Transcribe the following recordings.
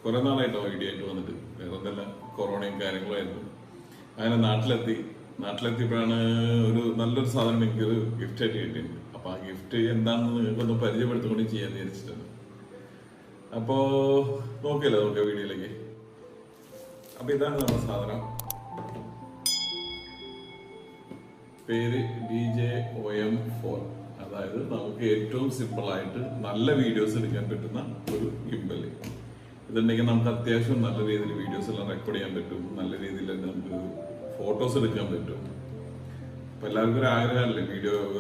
കുറെ നാളായിട്ടോ വീഡിയോ ആയിട്ട് വന്നിട്ട് വേറെ കൊറോണയും കാര്യങ്ങളായിരുന്നു. അങ്ങനെ നാട്ടിലെത്തിയപ്പോഴാണ് ഒരു നല്ലൊരു സാധനം എനിക്കൊരു ഗിഫ്റ്റ് ആയിട്ട് കിട്ടിയിട്ടുണ്ട്. അപ്പൊ ആ ഗിഫ്റ്റ് എന്താണെന്ന് നിങ്ങൾക്കൊന്ന് പരിചയപ്പെടുത്തുകൊണ്ട് ചെയ്യാൻ വിചാരിച്ചിട്ടുണ്ട്. അപ്പോ നോക്കിയല്ലോ നമുക്ക് വീഡിയോയിലേക്ക്. അപ്പൊ ഇതാണ് നമ്മുടെ സാധനം. പേര് DJI OM4. അതായത് നമുക്ക് ഏറ്റവും സിമ്പിൾ ആയിട്ട് നല്ല വീഡിയോസ് എടുക്കാൻ പറ്റുന്ന ഒരു ഗിംബൽ. ഇതുണ്ടെങ്കിൽ നമുക്ക് അത്യാവശ്യം നല്ല രീതിയിൽ വീഡിയോസ് എല്ലാം റെക്കോർഡ് ചെയ്യാൻ പറ്റും, നല്ല രീതിയിൽ നമുക്ക് ഫോട്ടോസ് എടുക്കാൻ പറ്റും. അപ്പൊ എല്ലാവർക്കും ഒരു ആഗ്രഹമല്ലേ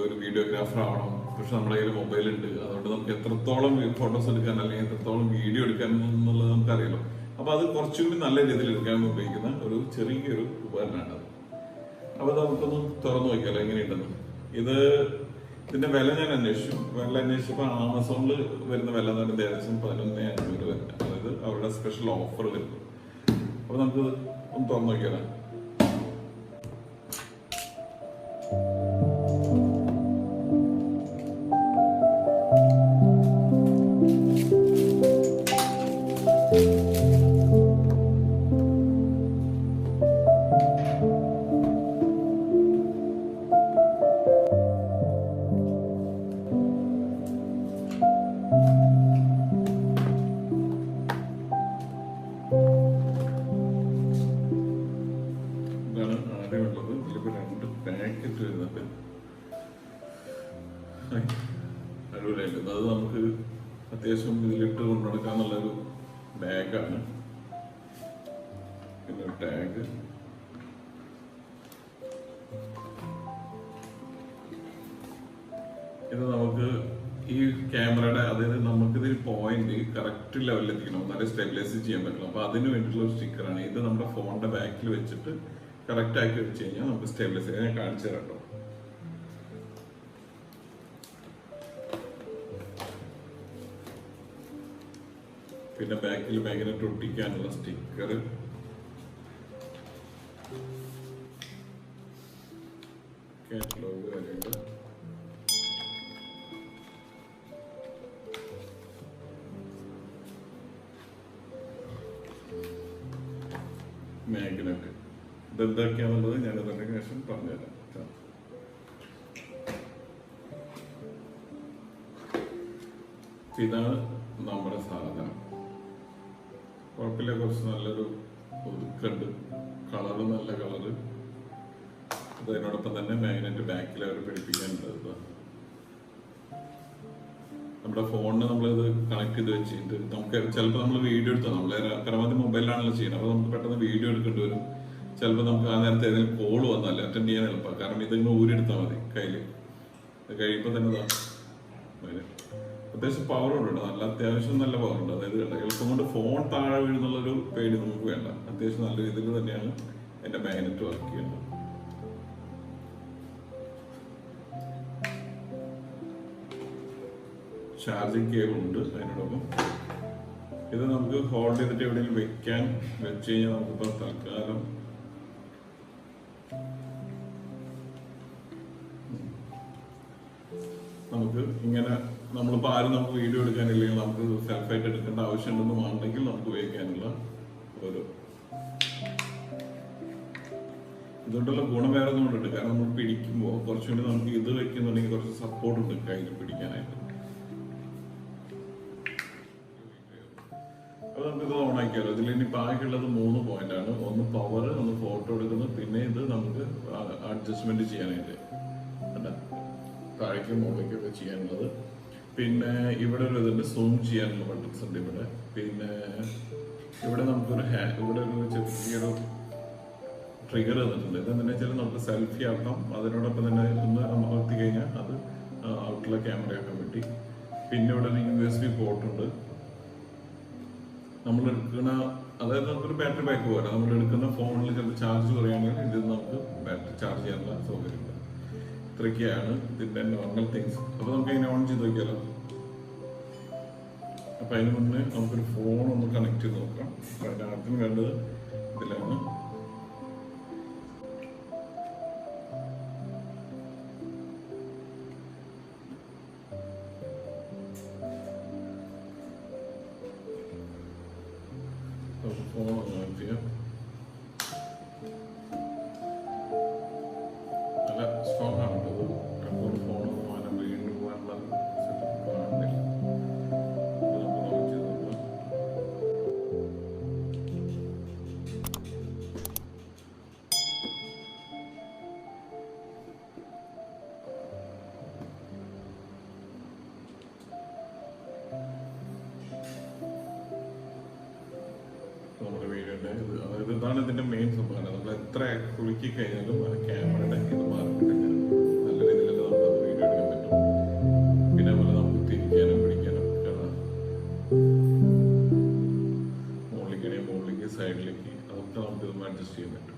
ഒരു വീഡിയോഗ്രാഫർ ആവണം. പക്ഷെ നമ്മുടെ കയ്യിൽ മൊബൈൽ ഉണ്ട്, അതുകൊണ്ട് നമുക്ക് എത്രത്തോളം ഫോട്ടോസ് എടുക്കാൻ അല്ലെങ്കിൽ എത്രത്തോളം വീഡിയോ എടുക്കാൻ എന്നുള്ളത് നമുക്കറിയാലോ. അപ്പൊ അത് കുറച്ചുകൂടി നല്ല രീതിയിൽ എടുക്കാൻ ഉപയോഗിക്കുന്ന ഒരു ചെറിയൊരു ഉപകരണമാണ് അത്. അപ്പൊ നമുക്കൊന്ന് തുറന്നു നോക്കിയാലോ എങ്ങനെയുണ്ടെന്ന്. ഇതിന്റെ വില ഞാൻ അന്വേഷിച്ചപ്പോ ആമസോണിൽ വരുന്ന വില എന്ന് പറയുന്നത് ഏകദേശം 11,500 വരെ. അതായത് അവരുടെ സ്പെഷ്യൽ ഓഫർ വരുന്നു. അപ്പൊ നമുക്ക് ഒന്ന് തുറന്നു നോക്കിയാലോ. ആദ്യമുള്ളത് ഇതിലിപ്പോ 2 പാക്കറ്റ് വരുന്നുണ്ട്. അടിപൊളിയായിട്ട് അത് നമുക്ക് അത്യാവശ്യം ഇതിലിട്ട് കൊണ്ടുനടക്കാന്നുള്ളൊരു ബാഗാണ്. പിന്നെ ടാഗ്, ഇത് നമുക്ക് ഈ ക്യാമറയുടെ അതായത് നമുക്കിതിൽ പോയിന്റ് കറക്റ്റ് ലെവലിൽ എത്തിക്കണം, എന്നാലേ സ്റ്റെബിലൈസ് ചെയ്യാൻ പറ്റുള്ളൂ. അപ്പൊ അതിന് വേണ്ടിയിട്ടുള്ള ഒരു സ്റ്റിക്കറാണ് ഇത്. നമ്മുടെ ഫോണിന്റെ ബാക്കിൽ വെച്ചിട്ട് കറക്റ്റ് ആക്കി വെച്ച് കഴിഞ്ഞാൽ നമുക്ക് സ്റ്റെബിലൈസ് ചെയ്യാൻ കാണിച്ചു തരാം കേട്ടോ. പിന്നെ ബാക്കിൽ മാഗ്നറ്റ് ഒട്ടിക്കാനുള്ള സ്റ്റിക്കർ, കാറ്റലോഗ് കാര്യങ്ങൾ, മാഗ്നറ്റ്. ഇതെന്തൊക്കെയാണെന്നുള്ളത് ഞാൻ അതിന്റെ ശേഷം പറഞ്ഞുതരാം. ഇതാണ് നമ്മുടെ സാധനം. കുഴപ്പമില്ല, കുറച്ച് നല്ലൊരു ഒതുക്കുണ്ട്, കളറ് നല്ല കളറ്. അതിനോടൊപ്പം തന്നെ മാഗ്നറ്റ് ബാക്കിൽ അവർ പിടിപ്പിക്കാനുള്ളത്. നമ്മുടെ ഫോണിന് നമ്മളിത് കണക്ട് ചെയ്ത് വെച്ചിട്ട് നമുക്ക് ചിലപ്പോൾ നമ്മൾ വീഡിയോ എടുത്താൽ പരമാവധി മൊബൈലിലാണല്ലോ ചെയ്യുന്നത്. അപ്പോൾ നമുക്ക് പെട്ടെന്ന് വീഡിയോ എടുക്കേണ്ടി വരും. ചിലപ്പോൾ നമുക്ക് ആ നേരത്തെ ഏതെങ്കിലും കോള് വന്നാൽ അറ്റൻഡ് ചെയ്യാൻ എളുപ്പമാണ്. കാരണം ഇതിങ്ങനെ ഊരിയെടുത്താൽ മതി കയ്യില്. അത് കഴിയുമ്പോൾ തന്നെ അത്യാവശ്യം പവർ ഉണ്ട്, നല്ല അത്യാവശ്യം നല്ല പവർ ഉണ്ട്. അതായത് എളുപ്പം കൊണ്ട് ഫോൺ താഴെ വീഴുന്നുള്ളൊരു പേടി നമുക്ക് വേണ്ട. അത്യാവശ്യം നല്ല രീതിയിൽ തന്നെയാണ് എന്റെ മാഗ്നറ്റ് വർക്ക് ചെയ്യുന്നത്. ചാർജിങ് കേബിൾ ഉണ്ട് അതിനോടൊപ്പം. ഇത് നമുക്ക് ഹോൾഡ് ചെയ്തിട്ട് എവിടെയെങ്കിലും വെച്ച് കഴിഞ്ഞാൽ നമുക്കിപ്പോൾ തൽക്കാലം നമുക്ക് ഇങ്ങനെ നമ്മളിപ്പോൾ ആരും നമുക്ക് വീഡിയോ എടുക്കാനില്ലെങ്കിൽ നമുക്ക് സെൽഫായിട്ട് എടുക്കേണ്ട ആവശ്യമുണ്ടെന്ന് വേണമെങ്കിൽ നമുക്ക് ഉപയോഗിക്കാനുള്ള ഒരു ഇതുകൊണ്ടുള്ള ഗുണം വേറെ ഒന്നും കൊണ്ടിട്ട്. കാരണം നമ്മൾ പിടിക്കുമ്പോൾ കുറച്ചുകൂടി നമുക്ക് ഇത് വെക്കുന്നുണ്ടെങ്കിൽ കുറച്ച് സപ്പോർട്ട് ഉണ്ട് കയ്യിൽ പിടിക്കാനായിട്ട്. അപ്പൊ നമുക്കിത് ഓൺ ആക്കിയാലോ. ഇതിൽ ഇനി ബാക്കിയുള്ളത് 3 പോയിന്റാണ്. ഒന്ന് പവർ, ഒന്ന് ഫോട്ടോ എടുക്കുന്നത്, പിന്നെ ഇത് നമുക്ക് അഡ്ജസ്റ്റ്മെന്റ് ചെയ്യാനായിട്ട് താഴേക്കും മുകളിലേക്കൊക്കെ ചെയ്യാനുള്ളത്. പിന്നെ ഇവിടെ ഒരു ഇതുണ്ട്, സൂം ചെയ്യാനുള്ള ബട്ടൺസ് ഉണ്ട് ഇവിടെ. പിന്നെ ഇവിടെ നമുക്കൊരു ഇവിടെ ഒരു ചെറിയൊരു ട്രിഗർ തന്നിട്ടുണ്ട്. ഇതെന്ന് വെച്ചാൽ നമുക്ക് സെൽഫി ആക്കാം. അതിനോടൊപ്പം തന്നെ ഒന്ന് അമർത്തി കഴിഞ്ഞാൽ അത് ഔട്ടുള്ള ക്യാമറയാക്കാൻ പറ്റി. പിന്നെ ഇവിടെ ഒരു USB പോർട്ടുണ്ട്. നമ്മൾ എടുക്കുന്ന അതായത് നമുക്കൊരു ബാറ്ററി ബാക്ക് പോലെ നമ്മൾ എടുക്കുന്ന ഫോണിൽ ചിലപ്പോൾ ചാർജ് കുറയാണെങ്കിൽ ഇത് നമുക്ക് ബാറ്ററി ചാർജ് ചെയ്യാനുള്ള സൗകര്യമുണ്ട്. ഇത്രയൊക്കെയാണ് ഇതിന്റെ നോർമൽ തിങ്സ്. അപ്പൊ നമുക്ക് ഇങ്ങനെ ഓൺ ചെയ്ത് നോക്കിയാലോ. അപ്പൊ അതിന് മുന്നേ നമുക്കൊരു ഫോൺ ഒന്ന് കണക്ട് ചെയ്ത് നോക്കാം. ആദ്യം വേണ്ടത് ഇതിലാണ്. ഫോൺ കണക്ട് ചെയ്യാം. നല്ല സ്ട്രോങ് ആണ് കേട്ടോ. അപ്പോൾ ഫോൺ പോകാനും വീണ്ടും പോകാനുള്ള സെറ്റപ്പ് കാണുന്നില്ല. നമുക്ക് ഓൺ ചെയ്ത് നോക്കാം. നമ്മുടെ വീഡിയോയുടെ ഇത് അതായത് ഇതാണ് ഇതിന്റെ മെയിൻ സംഭവം. നമ്മൾ എത്ര കുലുക്കി കഴിഞ്ഞാലും ആ ക്യാമറയുടെ ഇത് മാറിയിട്ടില്ല. നല്ല രീതിയിൽ നമുക്കത് വീഡിയോ എടുക്കാൻ പറ്റും. പിന്നെ അതുപോലെ നമുക്ക് തിരിക്കാനും പിടിക്കാനും മുകളിലേക്ക് സൈഡിലേക്ക് അതൊക്കെ നമുക്ക് ഇത് അഡ്ജസ്റ്റ് ചെയ്യാൻ പറ്റും.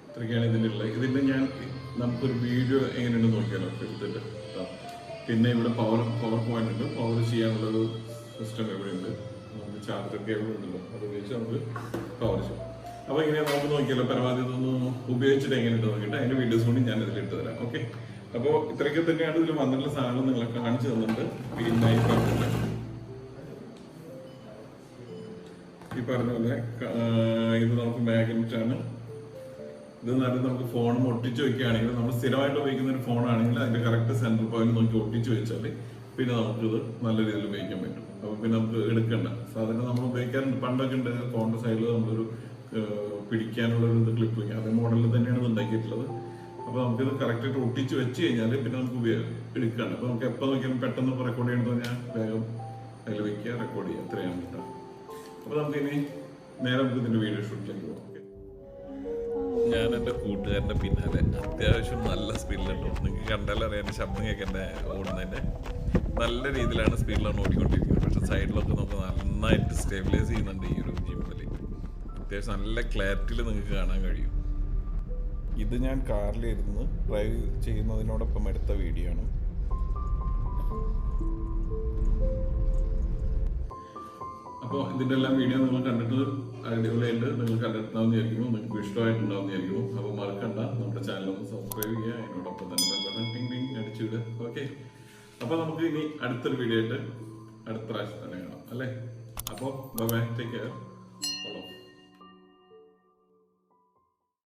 ഇത്രയൊക്കെയാണ് ഇതിൻ്റെ ഉള്ളത്. ഇതിന്റെ ഞാൻ നമുക്കൊരു വീഡിയോ എങ്ങനെയുണ്ട് നോക്കിയാലോ എടുത്തിട്ട്. പിന്നെ ഇവിടെ പവർ പോയിന്റ് ഉണ്ട്. പവർ ചെയ്യാനുള്ളൊരു സിസ്റ്റം ഇവിടെ ഉണ്ട്. നമുക്ക് ചാർജർ കേബിൾ ഉണ്ടല്ലോ, അത് ഉപയോഗിച്ച് നമുക്ക് പവർ ചെയ്യാം. അപ്പോൾ ഇങ്ങനെ നമുക്ക് നോക്കിയാലോ പരമാവധി ഇതൊന്ന് ഉപയോഗിച്ചിട്ട് എങ്ങനെയുണ്ട് നോക്കിയിട്ട് അതിന്റെ വീഡിയോസ് കൊണ്ട് ഞാൻ ഇതിൽ ഇട്ട് തരാം. ഓക്കെ, അപ്പോൾ ഇത്രയൊക്കെ തന്നെയാണ് ഇതിൽ വന്നിട്ടുള്ള സാധനങ്ങൾ നിങ്ങളെ കാണിച്ചു തന്നിട്ട്. പിന്നെ ഈ പറഞ്ഞ പോലെ ഇത് നമുക്ക് മാഗ്നറ്റ് ആണ്. ഇത് നല്ല നമുക്ക് ഫോൺ ഒട്ടിച്ച് വെക്കുകയാണെങ്കിൽ നമ്മൾ സ്ഥിരമായിട്ട് ഉപയോഗിക്കുന്ന ഒരു ഫോണാണെങ്കിൽ അതിന്റെ കറക്റ്റ് സെന്റർ പോയിന്റ് നോക്കി ഒട്ടിച്ച് വെച്ചാൽ പിന്നെ നമുക്കിത് നല്ല രീതിയിൽ ഉപയോഗിക്കാൻ പറ്റും. അപ്പോൾ പിന്നെ നമുക്ക് എടുക്കണ്ട. സാധാരണ നമ്മൾ ഉപയോഗിക്കാറുണ്ട്, പണ്ടൊക്കെ ഉണ്ട് ഫോണിന്റെ സൈഡിൽ നമ്മളൊരു പിടിക്കാനുള്ള ഒരു ഇത് ക്ലിപ്പിങ്, അതേ മോഡലിൽ തന്നെയാണ് ഇത് ഉണ്ടാക്കിയിട്ടുള്ളത്. അപ്പോൾ നമുക്കിത് കറക്റ്റായിട്ട് ഒട്ടിച്ച് വെച്ച് കഴിഞ്ഞാൽ പിന്നെ നമുക്ക് എടുക്കണ്ട. അപ്പോൾ നമുക്ക് എപ്പോൾ നോക്കിയാലും പെട്ടെന്ന് റെക്കോർഡ് ചെയ്യണമെന്ന് പറഞ്ഞാൽ വേഗം അതിൽ വെക്കുക, റെക്കോർഡ് ചെയ്യുക, അത്രയാണ് കേട്ടോ. അപ്പോൾ നമുക്ക് ഇനി നേരെ നമുക്ക് ഇതിന്റെ വീഡിയോ ഷൂട്ടിലേക്ക് പോകാം. ഞാൻ എൻ്റെ കൂട്ടുകാരൻ്റെ പിന്നാലെ അത്യാവശ്യം നല്ല സ്പീഡിലുണ്ടോ. നിങ്ങൾക്ക് കണ്ടാലറിയാം എൻ്റെ ശബ്ദം കേൾക്കേണ്ട ഓടുന്നതിൻ്റെ നല്ല രീതിയിലാണ് സ്പീഡിലാണ് ഓടിക്കൊണ്ടിരിക്കുന്നത്. പക്ഷെ സൈഡിലൊക്കെ നമുക്ക് നന്നായിട്ട് സ്റ്റെബിലൈസ് ചെയ്യുന്നുണ്ട് ഈ ഒരു ജിംബൽ. അത്യാവശ്യം നല്ല ക്ലാരിറ്റിയിൽ നിങ്ങൾക്ക് കാണാൻ കഴിയും. ഇത് ഞാൻ കാറിലിരുന്ന് ഡ്രൈവ് ചെയ്യുന്നതിനോടൊപ്പം എടുത്ത വീഡിയോ ആണ്. അപ്പോൾ ഇതിൻ്റെ എല്ലാം വീഡിയോ നിങ്ങൾ കണ്ടിട്ട് അടിപൊളിയായിട്ട് നിങ്ങൾ കണ്ടെത്താമെന്ന് വിചാരിക്കുന്നു. നിങ്ങൾക്ക് ഇഷ്ടമായിട്ടുണ്ടാവുമെന്ന് വിചാരിക്കുന്നു. അപ്പോൾ മറക്കണ്ട നമ്മുടെ ചാനൽ ഒന്ന് സബ്സ്ക്രൈബ് ചെയ്യുക, അതിനോടൊപ്പം തന്നെ ബെൽ ടിങ് ടിങ് അടിച്ചിടുക. ഓക്കെ, അപ്പോൾ നമുക്ക് ഇനി അടുത്തൊരു വീഡിയോ ആയിട്ട് അടുത്ത പ്രാവശ്യം തന്നെ കാണാം അല്ലേ. അപ്പോൾ ബൈ ബൈ, ടേക്ക് കെയർ.